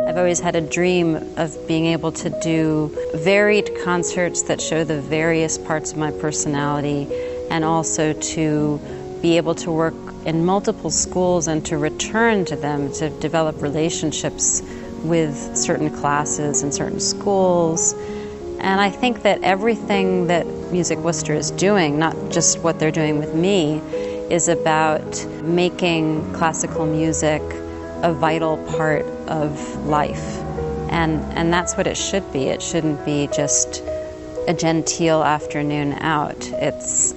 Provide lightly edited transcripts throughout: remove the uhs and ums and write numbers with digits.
I've always had a dream of being able to do varied concerts that show the various parts of my personality, and also to be able to work in multiple schools and to return to them to develop relationships with certain classes and certain schools. And I think that everything that Music Worcester is doing, not just what they're doing with me, is about making classical music a vital part of life. And that's what it should be. It shouldn't be just a genteel afternoon out. It's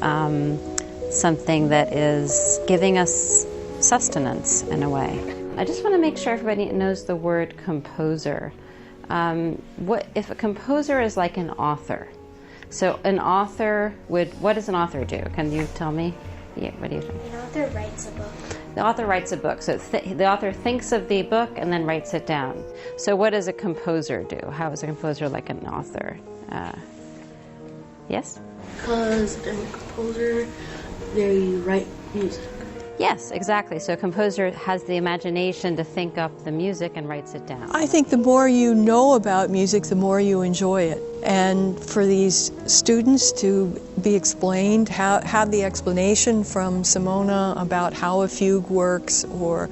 something that is giving us sustenance in a way. I just want to make sure everybody knows the word composer. What if a composer is like an author? So an author what does an author do? Can you tell me? Yeah, what do you think? An author writes a book. The author writes a book. So the author thinks of the book and then writes it down. So what does a composer do? How is a composer like an author? Yes? Because a composer, they write music. Yes, exactly. So a composer has the imagination to think up the music and writes it down. I think the more you know about music, the more you enjoy it. And for these students to be explained, have the explanation from Simone about how a fugue works, or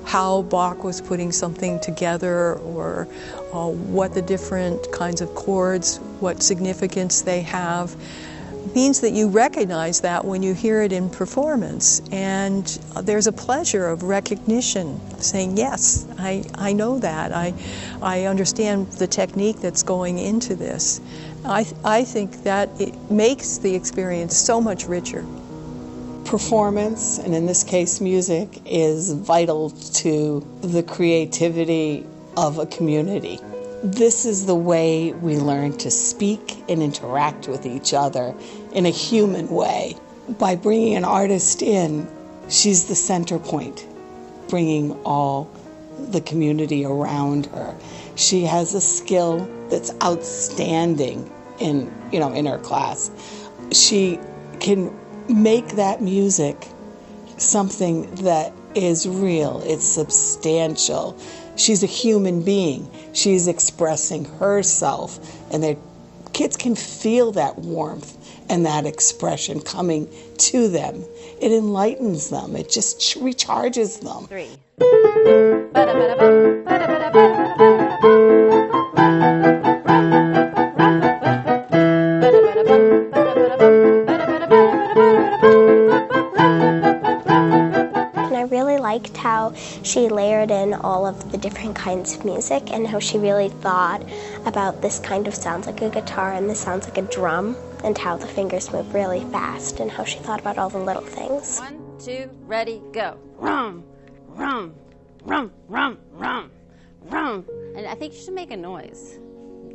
how Bach was putting something together, or what the different kinds of chords, what significance they have, means that you recognize that when you hear it in performance. And there's a pleasure of recognition, saying, yes, I know that. I understand the technique that's going into this. I think that it makes the experience so much richer. Performance, and in this case music, is vital to the creativity of a community. This is the way we learn to speak and interact with each other in a human way. By bringing an artist in, she's the center point, bringing all the community around her. She has a skill that's outstanding in her class. She can make that music something that is real, it's substantial. She's a human being. She's expressing herself, and the kids can feel that warmth and that expression coming to them. It enlightens them. It just recharges them. 3. Liked how she layered in all of the different kinds of music, and how she really thought about this kind of sounds like a guitar and this sounds like a drum, and how the fingers move really fast, and how she thought about all the little things. 1, 2, ready, go. Rum, rum, rum, rum, rum, rum. And I think you should make a noise.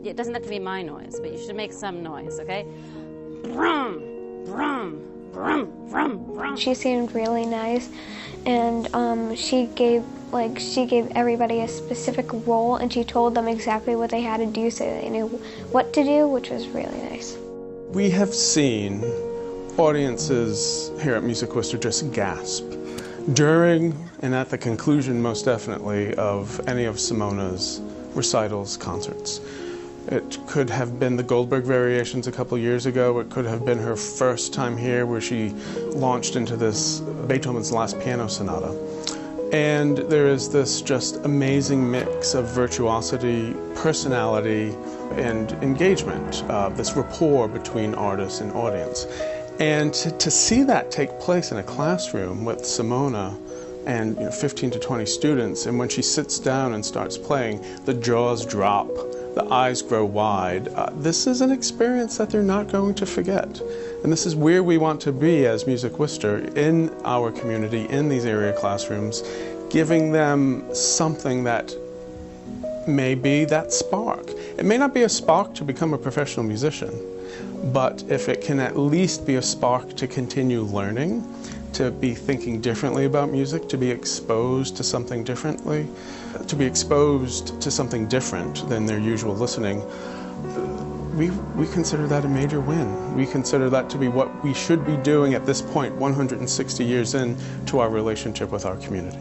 It doesn't have to be my noise, but you should make some noise, okay? Rum, rum. Vroom, vroom, vroom. She seemed really nice, and she gave everybody a specific role, and she told them exactly what they had to do so they knew what to do, which was really nice. We have seen audiences here at Music Worcester just gasp during and at the conclusion, most definitely, of any of Simone's recitals, concerts. It could have been the Goldberg Variations a couple years ago. It could have been her first time here, where she launched into this Beethoven's Last Piano Sonata. And there is this just amazing mix of virtuosity, personality, and engagement, this rapport between artist and audience. And to see that take place in a classroom with Simone and 15 to 20 students, and when she sits down and starts playing, the jaws drop, the eyes grow wide. This is an experience that they're not going to forget. And this is where we want to be as Music Worcester, in our community, in these area classrooms, giving them something that may be that spark. It may not be a spark to become a professional musician, but if it can at least be a spark to continue learning, to be thinking differently about music, to be exposed to something differently, to be exposed to something different than their usual listening, we consider that a major win. We consider that to be what we should be doing at this point, 160 years in, to our relationship with our community.